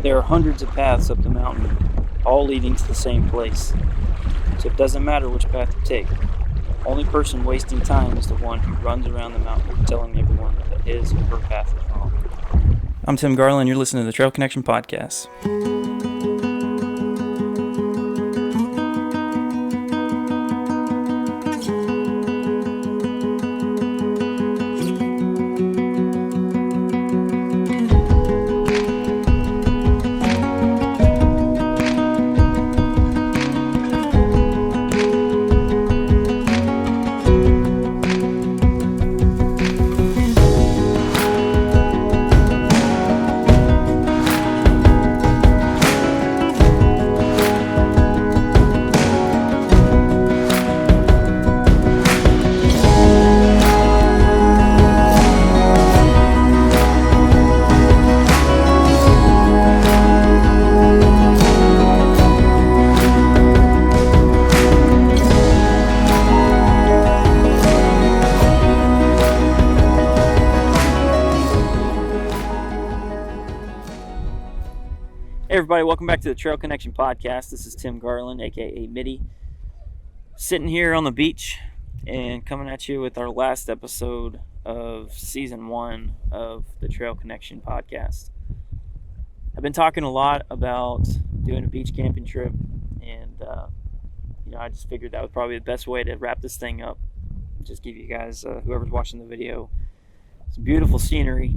There are hundreds of paths up the mountain, all leading to the same place. So it doesn't matter which path you take. The only person wasting time is the one who runs around the mountain telling everyone that his or her path is wrong. I'm Tim Garland. You're listening to the Trail Connection Podcast. Hey everybody, welcome back to the Trail Connection Podcast. This is Tim Garland, aka Mitty, sitting here on the beach and coming at you with our last episode of Season 1 of the Trail Connection Podcast. I've been talking a lot about doing a beach camping trip, and I just figured that was probably the best way to wrap this thing up. Just give you guys, whoever's watching the video, some beautiful scenery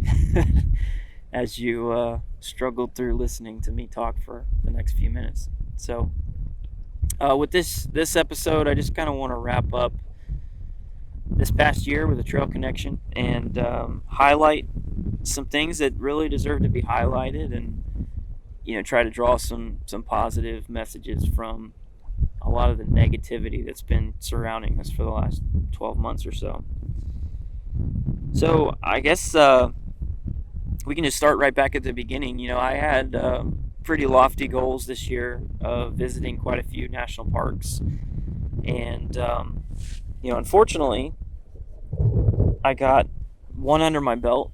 as you struggled through listening to me talk for the next few minutes. So with this episode, I just kind of want to wrap up this past year with a Trail Connection and highlight some things that really deserve to be highlighted, and try to draw some positive messages from a lot of the negativity that's been surrounding us for the last 12 months or so. So I guess we can just start right back at the beginning. I had pretty lofty goals this year of visiting quite a few national parks. And, unfortunately, I got one under my belt.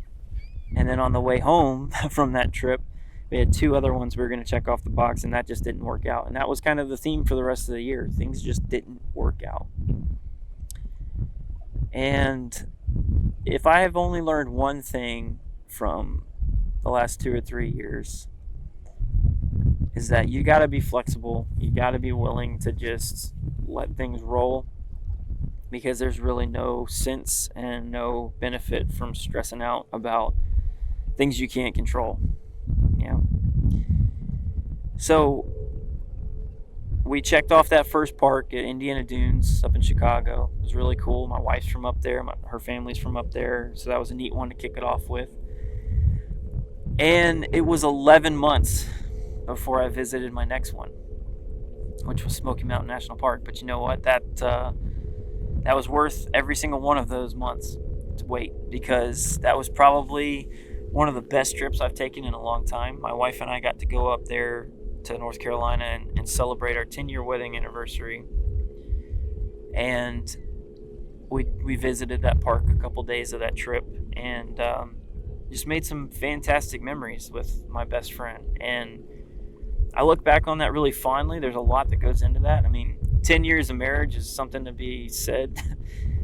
And then on the way home from that trip, we had two other ones we were going to check off the box, and that just didn't work out. And that was kind of the theme for the rest of the year. Things just didn't work out. And if I have only learned one thing from the last 2 or 3 years, is that you got to be flexible. You got to be willing to just let things roll, because there's really no sense and no benefit from stressing out about things you can't control. So we checked off that first park at Indiana Dunes up in Chicago. It was really cool. My wife's from up there. Her family's from up there. So that was a neat one to kick it off with. And it was 11 months before I visited my next one, which was Smoky Mountain National Park. But you know what? That was worth every single one of those months to wait, because that was probably one of the best trips I've taken in a long time. My wife and I got to go up there to North Carolina and celebrate our 10-year wedding anniversary. And we visited that park a couple days of that trip, and just made some fantastic memories with my best friend. And I look back on that really fondly. There's a lot that goes into that. I mean, 10 years of marriage is something to be said,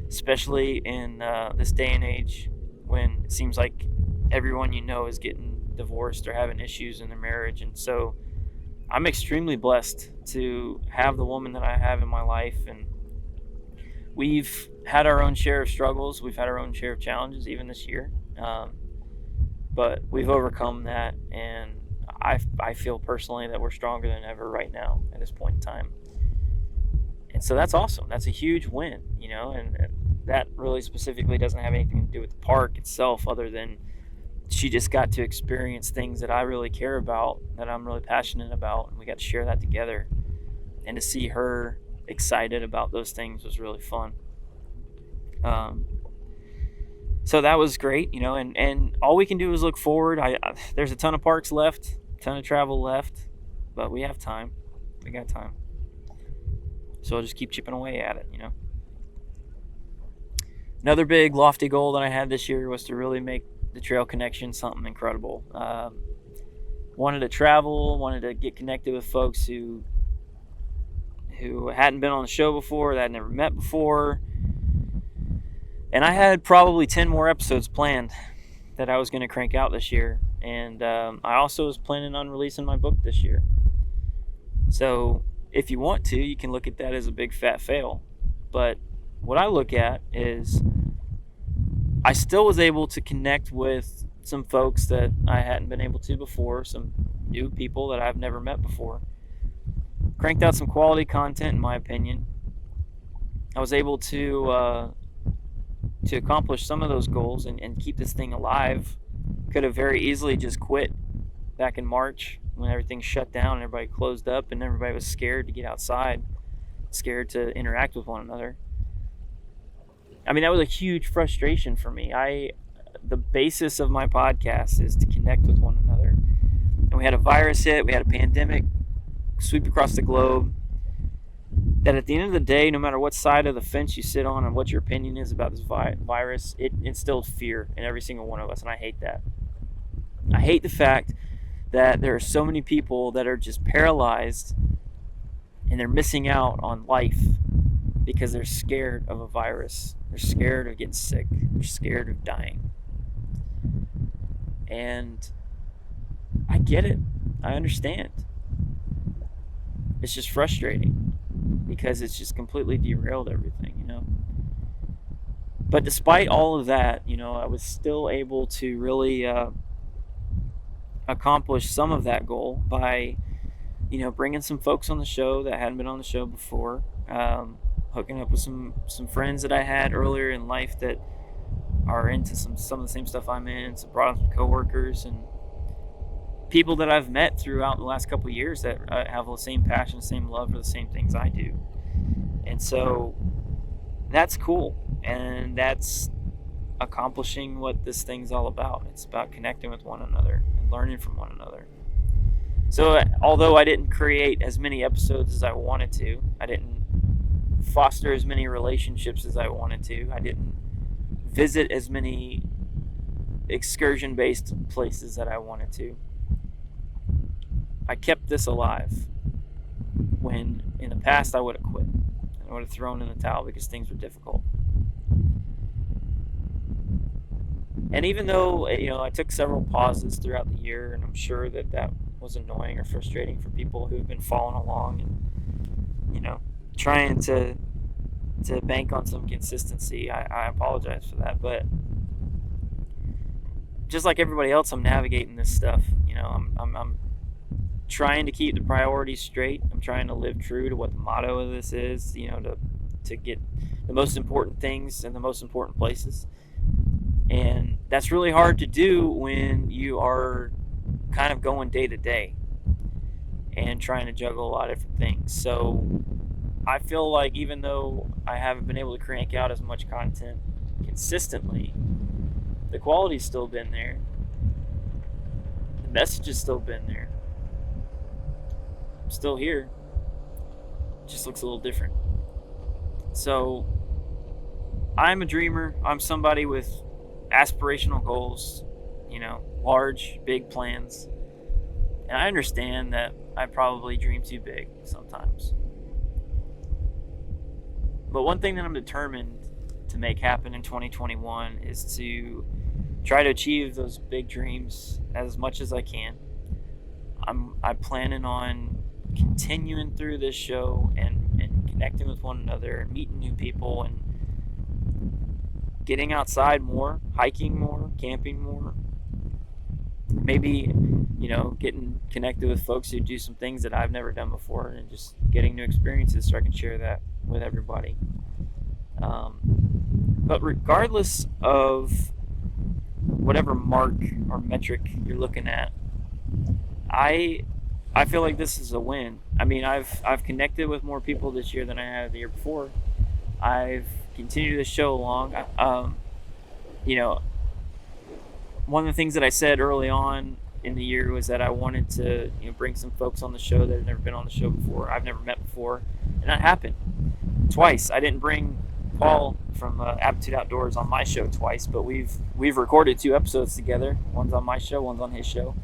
especially in this day and age when it seems like everyone is getting divorced or having issues in their marriage. And so I'm extremely blessed to have the woman that I have in my life, and we've had our own share of struggles. We've had our own share of challenges even this year, but we've overcome that, and I feel personally that we're stronger than ever right now at this point in time. And so that's awesome. That's a huge win, and that really specifically doesn't have anything to do with the park itself, other than she just got to experience things that I really care about, that I'm really passionate about, and we got to share that together. And to see her excited about those things was really fun. So that was great, and all we can do is look forward. There's a ton of parks left, a ton of travel left, but we have time. We got time. So I'll just keep chipping away at it, Another big lofty goal that I had this year was to really make the Trail Connection something incredible. wanted to travel, wanted to get connected with folks who hadn't been on the show before, that I'd never met before. And I had probably 10 more episodes planned that I was going to crank out this year. And I also was planning on releasing my book this year. So if you want to, you can look at that as a big fat fail. But what I look at is I still was able to connect with some folks that I hadn't been able to before, some new people that I've never met before. Cranked out some quality content, in my opinion. I was able to accomplish some of those goals and keep this thing alive. Could have very easily just quit back in March when everything shut down and everybody closed up and everybody was scared to get outside, scared to interact with one another. I mean, that was a huge frustration for me. The basis of my podcast is to connect with one another. And we had a virus hit, we had a pandemic sweep across the globe, that at the end of the day, no matter what side of the fence you sit on and what your opinion is about this virus, it instilled fear in every single one of us, and I hate that. I hate the fact that there are so many people that are just paralyzed and they're missing out on life because they're scared of a virus. They're scared of getting sick. They're scared of dying. And I get it. I understand. It's just frustrating because it's just completely derailed everything, you know. But despite all of that, you know, I was still able to really accomplish some of that goal by, you know, bringing some folks on the show that hadn't been on the show before, hooking up with some friends that I had earlier in life that are into some of the same stuff I'm in, so brought on some coworkers and people that I've met throughout the last couple of years that have the same passion, same love for the same things I do. And so that's cool. And that's accomplishing what this thing's all about. It's about connecting with one another and learning from one another. So although I didn't create as many episodes as I wanted to, I didn't foster as many relationships as I wanted to, I didn't visit as many excursion-based places that I wanted to, I kept this alive when in the past I would have quit. I would have thrown in the towel because things were difficult. And even though, you know, I took several pauses throughout the year, and I'm sure that was annoying or frustrating for people who've been following along and, you know, trying to bank on some consistency, I apologize for that. But just like everybody else, I'm navigating this stuff. You know, I'm trying to keep the priorities straight. I'm trying to live true to what the motto of this is, you know, to get the most important things in the most important places. And that's really hard to do when you are kind of going day to day and trying to juggle a lot of different things. So I feel like even though I haven't been able to crank out as much content consistently, the quality's still been there. The message has still been there. I'm still here. It just looks a little different. So I'm a dreamer. I'm somebody with aspirational goals, you know, large, big plans. And I understand that I probably dream too big sometimes. But one thing that I'm determined to make happen in 2021 is to try to achieve those big dreams as much as I can. I'm planning on continuing through this show and connecting with one another and meeting new people and getting outside more, hiking more, camping more. Maybe, you know, getting connected with folks who do some things that I've never done before and just getting new experiences so I can share that with everybody. But regardless of whatever mark or metric you're looking at, I feel like this is a win. I mean, I've connected with more people this year than I had the year before. I've continued the show along. You know, one of the things that I said early on in the year was that I wanted to, you know, bring some folks on the show that have never been on the show before, I've never met before, and that happened twice. I didn't bring Paul from Aptitude Outdoors on my show twice, but we've recorded 2 episodes together. One's on my show, one's on his show.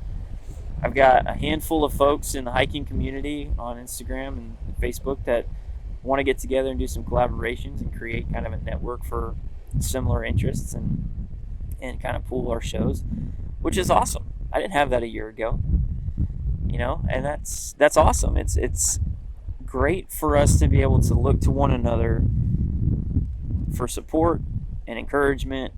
I've got a handful of folks in the hiking community on Instagram and Facebook that want to get together and do some collaborations and create kind of a network for similar interests and kind of pool our shows, which is awesome. I didn't have that a year ago, and that's awesome. It's great for us to be able to look to one another for support and encouragement.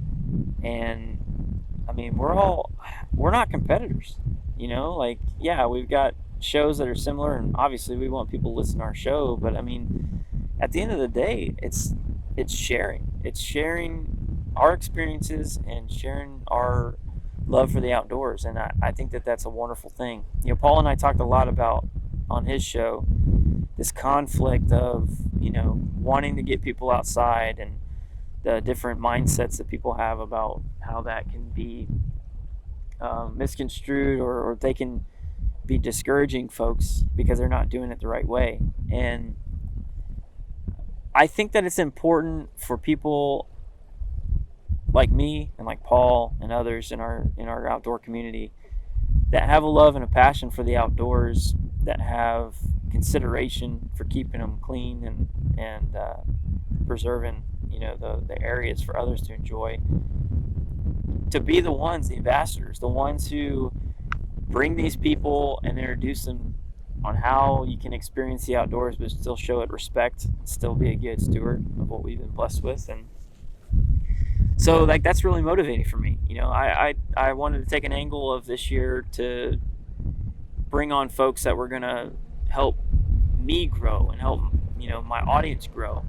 And I mean, we're not competitors, like, yeah, we've got shows that are similar, and obviously we want people to listen to our show, but I mean, at the end of the day, it's sharing our experiences and sharing our love for the outdoors. And I think that that's a wonderful thing. Paul and I talked a lot about on his show this conflict of wanting to get people outside and the different mindsets that people have about how that can be misconstrued, or they can be discouraging folks because they're not doing it the right way. And I think that it's important for people like me and like Paul and others in our outdoor community that have a love and a passion for the outdoors, that have consideration for keeping them clean and preserving the areas for others to enjoy, to be the ambassadors, the ones who bring these people and introduce them on how you can experience the outdoors but still show it respect and still be a good steward of what we've been blessed with. And so, like, that's really motivating for me. I wanted to take an angle of this year to bring on folks that were going to help me grow and help my audience grow.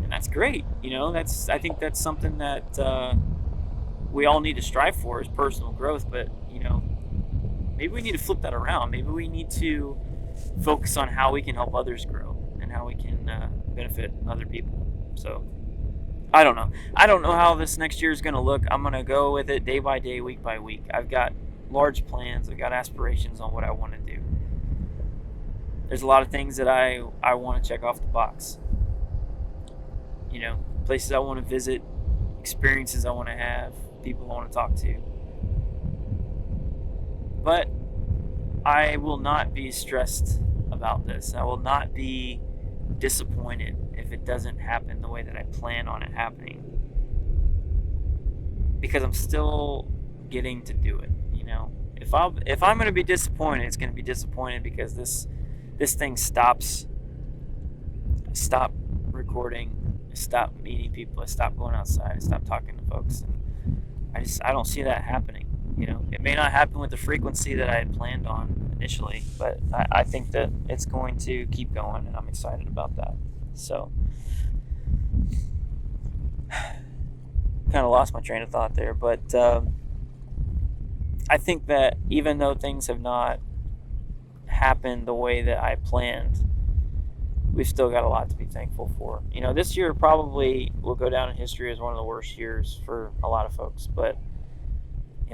And that's great. I think that's something that we all need to strive for, is personal growth. But maybe we need to flip that around. Maybe we need to focus on how we can help others grow and how we can benefit other people. So I don't know how this next year is going to look. I'm going to go with it day by day, week by week. I've got large plans. I've got aspirations on what I want to do. There's a lot of things that I want to check off the box. Places I want to visit, experiences I want to have, people I want to talk to. But I will not be stressed about this. I will not be disappointed if it doesn't happen the way that I plan on it happening, because I'm still getting to do it. If I'm going to be disappointed, it's going to be disappointed because this thing stops. I stop recording. I stop meeting people. I stop going outside. I stop talking to folks. And I don't see that happening. It may not happen with the frequency that I had planned on initially, but I think that it's going to keep going, and I'm excited about that. So, kind of lost my train of thought there, but I think that even though things have not happened the way that I planned, we've still got a lot to be thankful for. This year probably will go down in history as one of the worst years for a lot of folks, but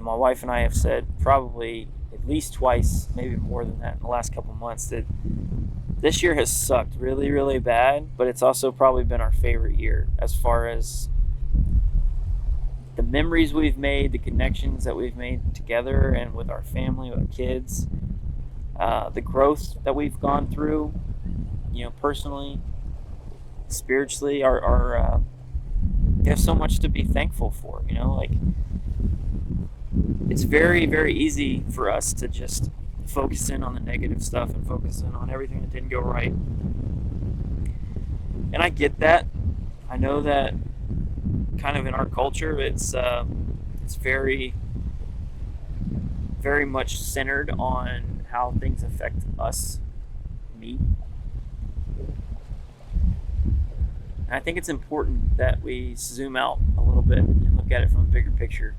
my wife and I have said probably at least twice, maybe more than that, in the last couple months, that this year has sucked really, really bad, but it's also probably been our favorite year as far as the memories we've made, the connections that we've made together and with our family, with our kids, the growth that we've gone through, personally, spiritually. Our we have so much to be thankful for. Like, it's very, very easy for us to just focus in on the negative stuff and focus in on everything that didn't go right. And I get that. I know that kind of in our culture, it's very, very much centered on how things affect us, me. And I think it's important that we zoom out a little bit and look at it from the bigger picture.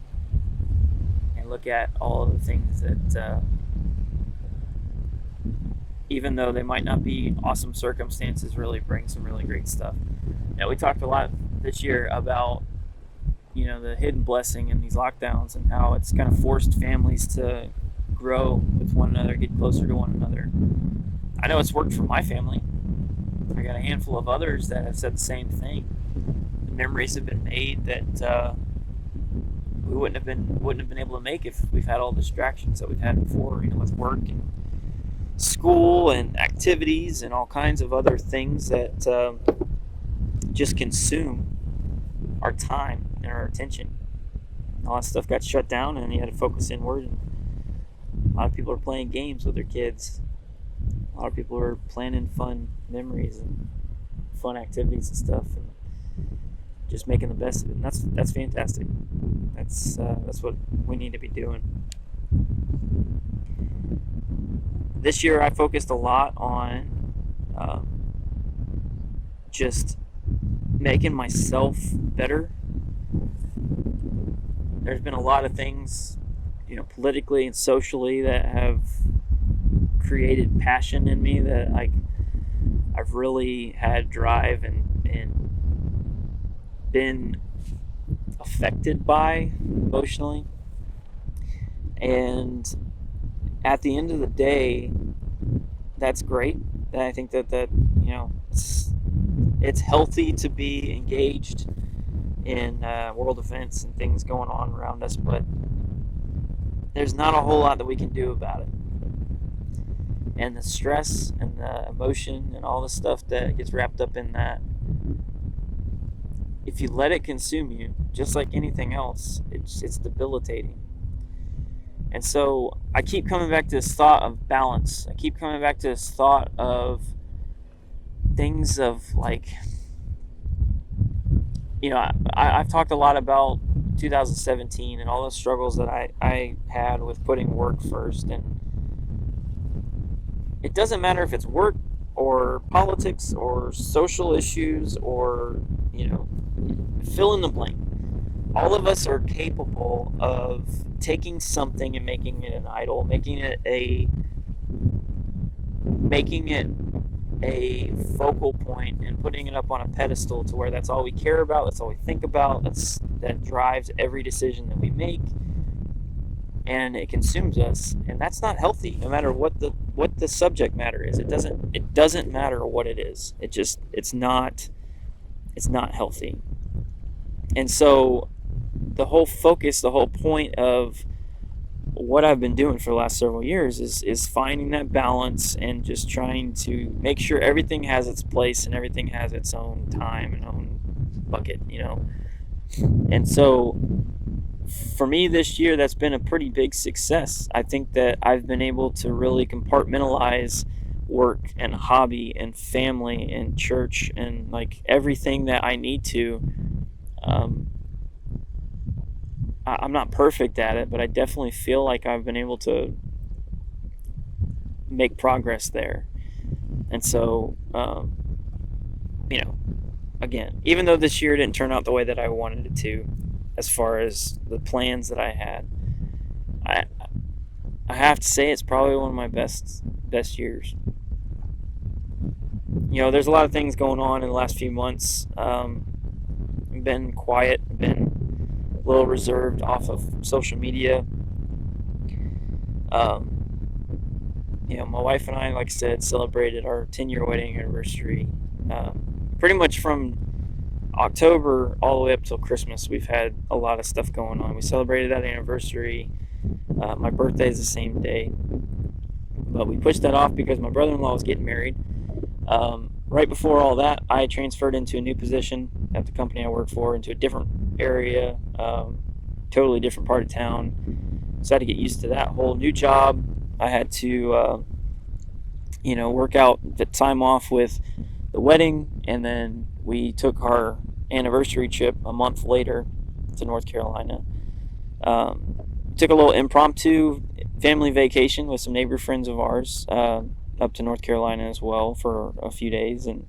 Look at all of the things that, even though they might not be awesome circumstances, really bring some really great stuff. We talked a lot this year about, the hidden blessing in these lockdowns and how it's kind of forced families to grow with one another, get closer to one another. I know it's worked for my family. I got a handful of others that have said the same thing. The memories have been made that we wouldn't have been able to make if we've had all the distractions that we've had before, with work and school and activities and all kinds of other things that just consume our time and our attention. All that stuff got shut down, and you had to focus inward. And a lot of people are playing games with their kids. A lot of people are planning fun memories and fun activities and stuff, and just making the best of it. And that's fantastic. That's what we need to be doing. This year, I focused a lot on just making myself better. There's been a lot of things, politically and socially, that have created passion in me that I've really had drive and been affected by emotionally. And at the end of the day, that's great. I think that it's healthy to be engaged in world events and things going on around us, but there's not a whole lot that we can do about it. And the stress and the emotion and all the stuff that gets wrapped up in that, if you let it consume you, just like anything else, it's debilitating. And so I keep coming back to this thought of balance. I keep coming back to this thought of things of I've talked a lot about 2017 and all the struggles that I had with putting work first. And it doesn't matter if it's work or politics or social issues or, fill in the blank. All of us are capable of taking something and making it an idol, making it a focal point and putting it up on a pedestal to where that's all we care about, that's all we think about, that drives every decision that we make, and it consumes us. And that's not healthy, no matter what the subject matter is. It doesn't matter what it is. It's not healthy. And so the whole focus, the whole point of what I've been doing for the last several years is finding that balance and just trying to make sure everything has its place and everything has its own time and own bucket, And so for me this year, that's been a pretty big success. I think that I've been able to really compartmentalize work and hobby and family and church and everything that I need to. I'm not perfect at it, but I definitely feel like I've been able to make progress there. And so, again, even though this year didn't turn out the way that I wanted it to, as far as the plans that I had, I have to say it's probably one of my best years. There's a lot of things going on in the last few months. I've been quiet, been a little reserved off of social media. My wife and I, like I said, celebrated our 10-year wedding anniversary. Pretty much from October all the way up till Christmas, we've had a lot of stuff going on. We celebrated that anniversary. My birthday is the same day, but we pushed that off because my brother-in-law was getting married. Right before all that, I transferred into a new position at the company I work for, into a different area, totally different part of town. So I had to get used to that whole new job. I had to, work out the time off with the wedding, and then we took our anniversary trip a month later to North Carolina. Took a little impromptu family vacation with some neighbor friends of ours, up to North Carolina as well for a few days, and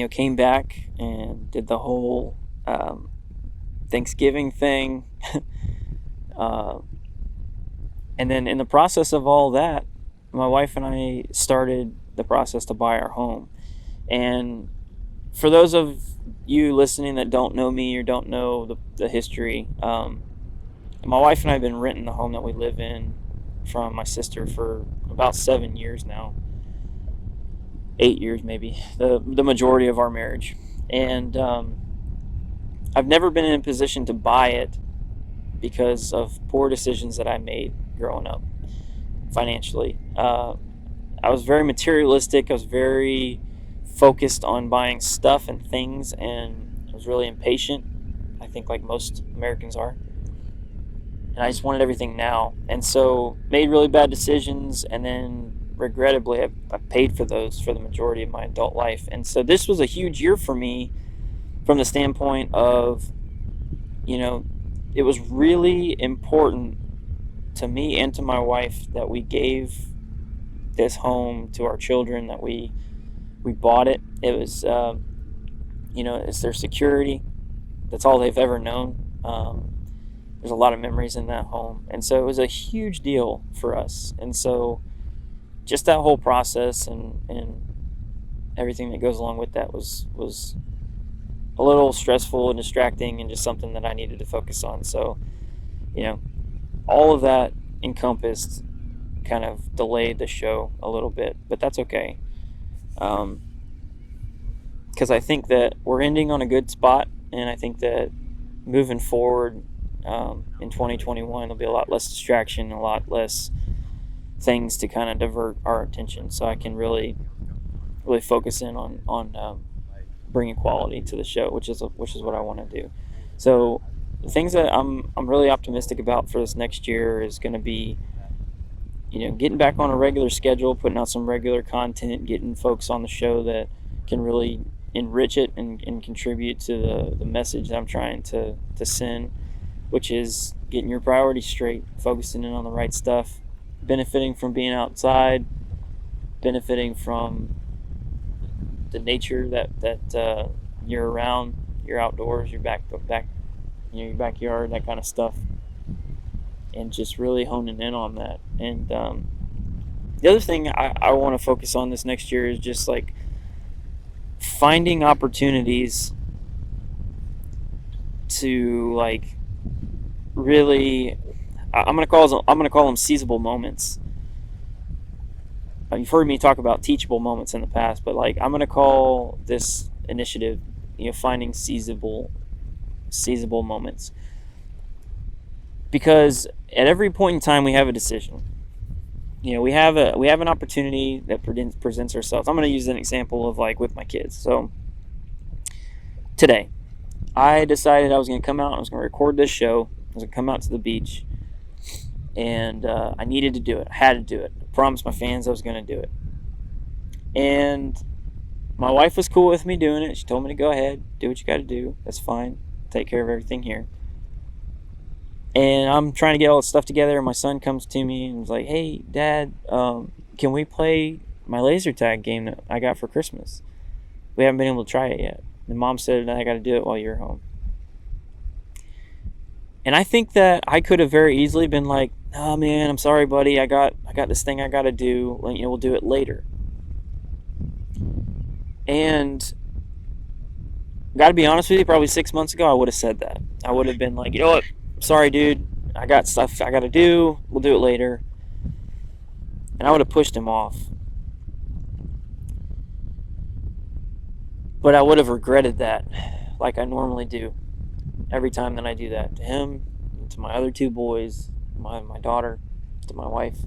came back and did the whole Thanksgiving thing. And then in the process of all that, my wife and I started the process to buy our home. And for those of you listening that don't know me or don't know the history, my wife and I have been renting the home that we live in from my sister for about 7 years now. 8 years maybe, the majority of our marriage. And I've never been in a position to buy it because of poor decisions that I made growing up financially. I was very materialistic. I was very focused on buying stuff and things, and I was really impatient. I think, like most Americans are. And I just wanted everything now. And so made really bad decisions, and then regrettably, I paid for those for the majority of my adult life. And so this was a huge year for me from the standpoint of, you know, it was really important to me and to my wife that we gave this home to our children, that we bought it. It was, it's their security. That's all they've ever known. There's a lot of memories in that home. And so it was a huge deal for us. And so just that whole process and everything that goes along with that was a little stressful and distracting, and just something that I needed to focus on. So, all of that encompassed kind of delayed the show a little bit, but that's okay. Because I think that we're ending on a good spot, and I think that moving forward in 2021, there'll be a lot less distraction, a lot less things to kind of divert our attention, so I can really focus in on bringing quality to the show, which is what I want to do. So the things that I'm really optimistic about for this next year is going to be, getting back on a regular schedule, putting out some regular content, getting folks on the show that can really enrich it and contribute to the message that I'm trying to send, which is getting your priorities straight, focusing in on the right stuff, benefiting from being outside, benefiting from the nature that you're around, your outdoors, your your backyard, that kind of stuff, and just really honing in on that. And the other thing I want to focus on this next year is just like finding opportunities to like really, I'm gonna call them seizable moments. You've heard me talk about teachable moments in the past, but like I'm gonna call this initiative, finding seizable moments, because at every point in time we have a decision. We have an opportunity that presents ourselves. I'm going to use an example of like with my kids. So today, I decided I was going to come out. I was going to record this show. I was going to come out to the beach, and I needed to do it. I had to do it. I promised my fans I was going to do it. And my wife was cool with me doing it. She told me to go ahead, do what you got to do. That's fine. Take care of everything here. And I'm trying to get all this stuff together, and my son comes to me and was like, "Hey, Dad, can we play my laser tag game that I got for Christmas? We haven't been able to try it yet." And Mom said, "I got to do it while you're home." And I think that I could have very easily been like, "Oh man, I'm sorry, buddy. I got this thing I got to do. We'll do it later." And got to be honest with you, probably 6 months ago, I would have said that. I would have been like, "You know what? Sorry, dude. I got stuff I got to do. We'll do it later." And I would have pushed him off. But I would have regretted that, like I normally do, every time that I do that to him, to my other two boys, my daughter, to my wife.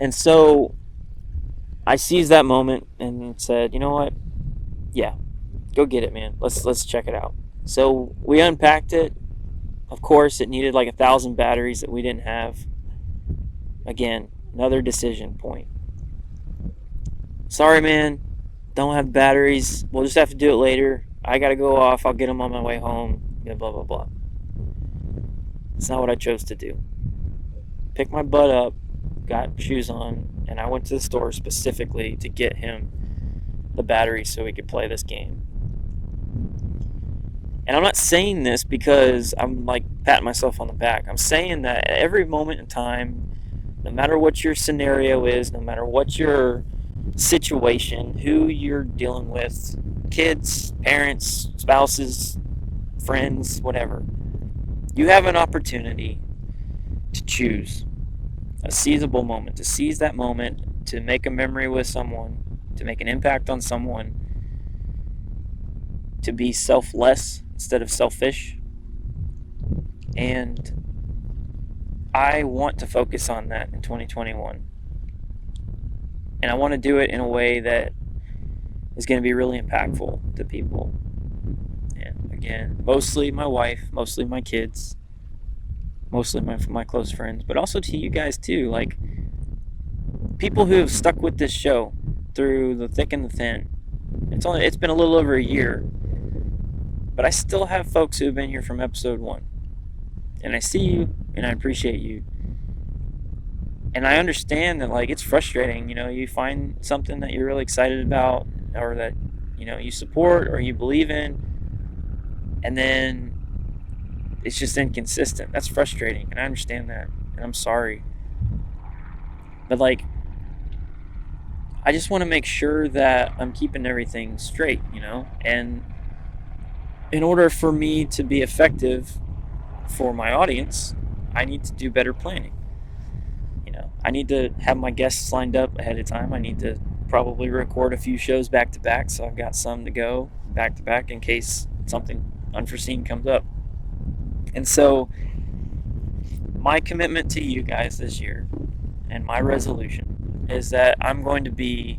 And so I seized that moment and said, "You know what? Yeah, go get it, man. Let's check it out." So we unpacked it. Of course, it needed like 1,000 batteries that we didn't have. Again, another decision point. "Sorry, man, don't have batteries. We'll just have to do it later. I gotta go off. I'll get them on my way home." Blah, blah, blah. It's not what I chose to do. Picked my butt up, got shoes on, and I went to the store specifically to get him the batteries so we could play this game. And I'm not saying this because I'm like patting myself on the back. I'm saying that at every moment in time, no matter what your scenario is, no matter what your situation, who you're dealing with, kids, parents, spouses, friends, whatever, you have an opportunity to choose a seizable moment, to seize that moment, to make a memory with someone, to make an impact on someone, to be selfless instead of selfish. And I want to focus on that in 2021. And I want to do it in a way that is going to be really impactful to people. And again, mostly my wife, mostly my kids, mostly my close friends, but also to you guys too. Like, people who have stuck with this show through the thick and the thin. It's been a little over a year, but I still have folks who have been here from episode 1. And I see you, and I appreciate you. And I understand that, like, it's frustrating. You find something that you're really excited about, or that you support or you believe in, and then it's just inconsistent. That's frustrating, and I understand that, and I'm sorry. But, like, I just want to make sure that I'm keeping everything straight, and in order for me to be effective for my audience, I need to do better planning. I need to have my guests lined up ahead of time. I need to probably record a few shows back to back, so I've got some to go back to back in case something unforeseen comes up. And so my commitment to you guys this year, and my resolution, is that I'm going to be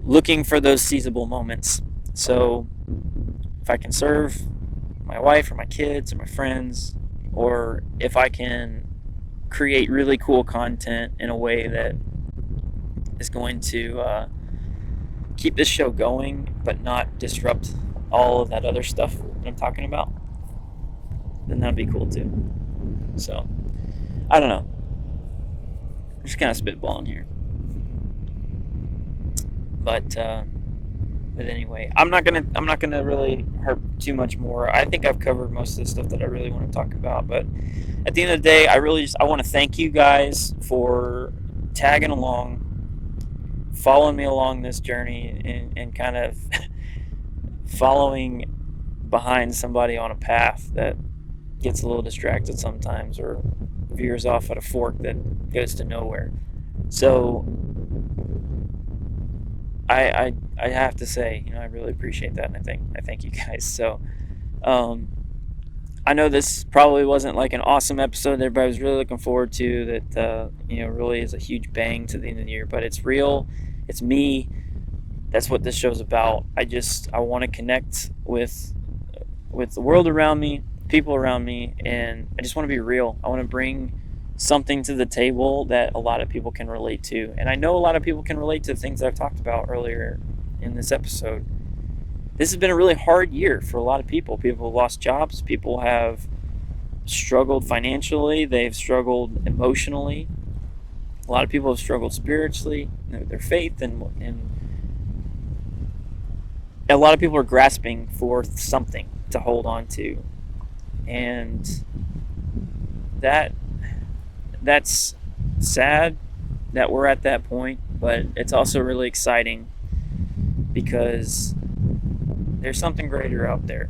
looking for those seizable moments. So if I can serve my wife or my kids or my friends, or if I can create really cool content in a way that is going to keep this show going but not disrupt all of that other stuff that I'm talking about, then that'd be cool too. So I don't know, I'm just kind of spitballing here, but anyway, I'm not gonna really harp too much more. I think I've covered most of the stuff that I really want to talk about. But at the end of the day, I want to thank you guys for tagging along, following me along this journey, and kind of following behind somebody on a path that gets a little distracted sometimes, or veers off at a fork that goes to nowhere. So I have to say, I really appreciate that, and I thank you guys. So I know this probably wasn't like an awesome episode that everybody was really looking forward to, that really is a huge bang to the end of the year, but it's real. It's me. That's what this show's about. I want to connect with the world around me, people around me, and I just want to be real. I want to bring something to the table that a lot of people can relate to. And I know a lot of people can relate to the things that I've talked about earlier in this episode. This has been a really hard year for a lot of people. People have lost jobs. People have struggled financially. They've struggled emotionally. A lot of people have struggled spiritually, their faith, and a lot of people are grasping for something to hold on to. And that's sad that we're at that point, but it's also really exciting because there's something greater out there.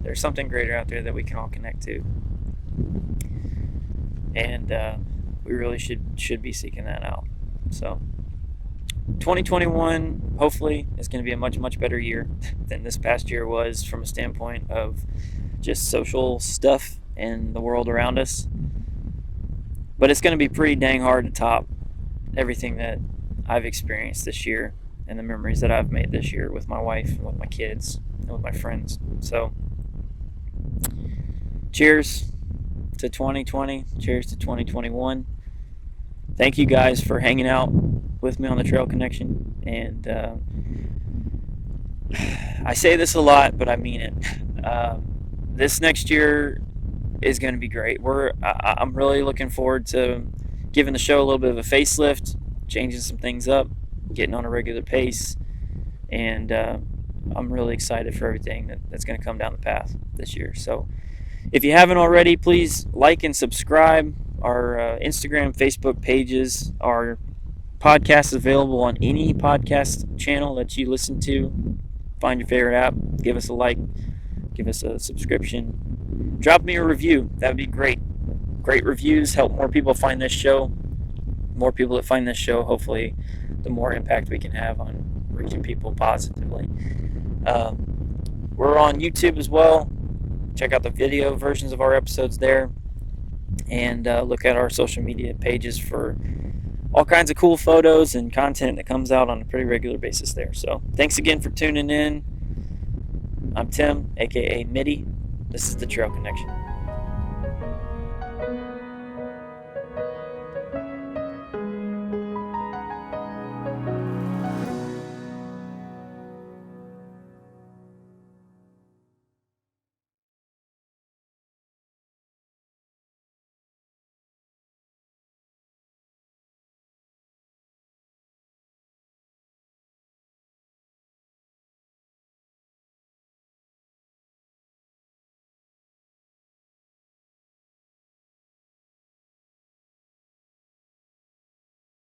There's something greater out there that we can all connect to, and we really should be seeking that out. So 2021 hopefully is going to be a much better year than this past year was, from a standpoint of just social stuff and the world around us. But it's going to be pretty dang hard to top everything that I've experienced this year and the memories that I've made this year with my wife and with my kids and with my friends. So cheers to 2020. Cheers to 2021. Thank you guys for hanging out with me on the Trail Connection. And I say this a lot, but I mean it. This next year is going to be great. I'm really looking forward to giving the show a little bit of a facelift, changing some things up, getting on a regular pace, and I'm really excited for everything that's going to come down the path this year. So if you haven't already, please like and subscribe. Our Instagram, Facebook pages. Our podcast is available on any podcast channel that you listen to. Find your favorite app, give us a like, give us a subscription, drop me a review. That would be great. Great reviews help more people find this show. More people that find this show, hopefully the more impact we can have on reaching people positively. We're on YouTube as well. Check out the video versions of our episodes there, and look at our social media pages for all kinds of cool photos and content that comes out on a pretty regular basis there. So thanks again for tuning in. I'm Tim, aka Mitty. This is the Trail Connection.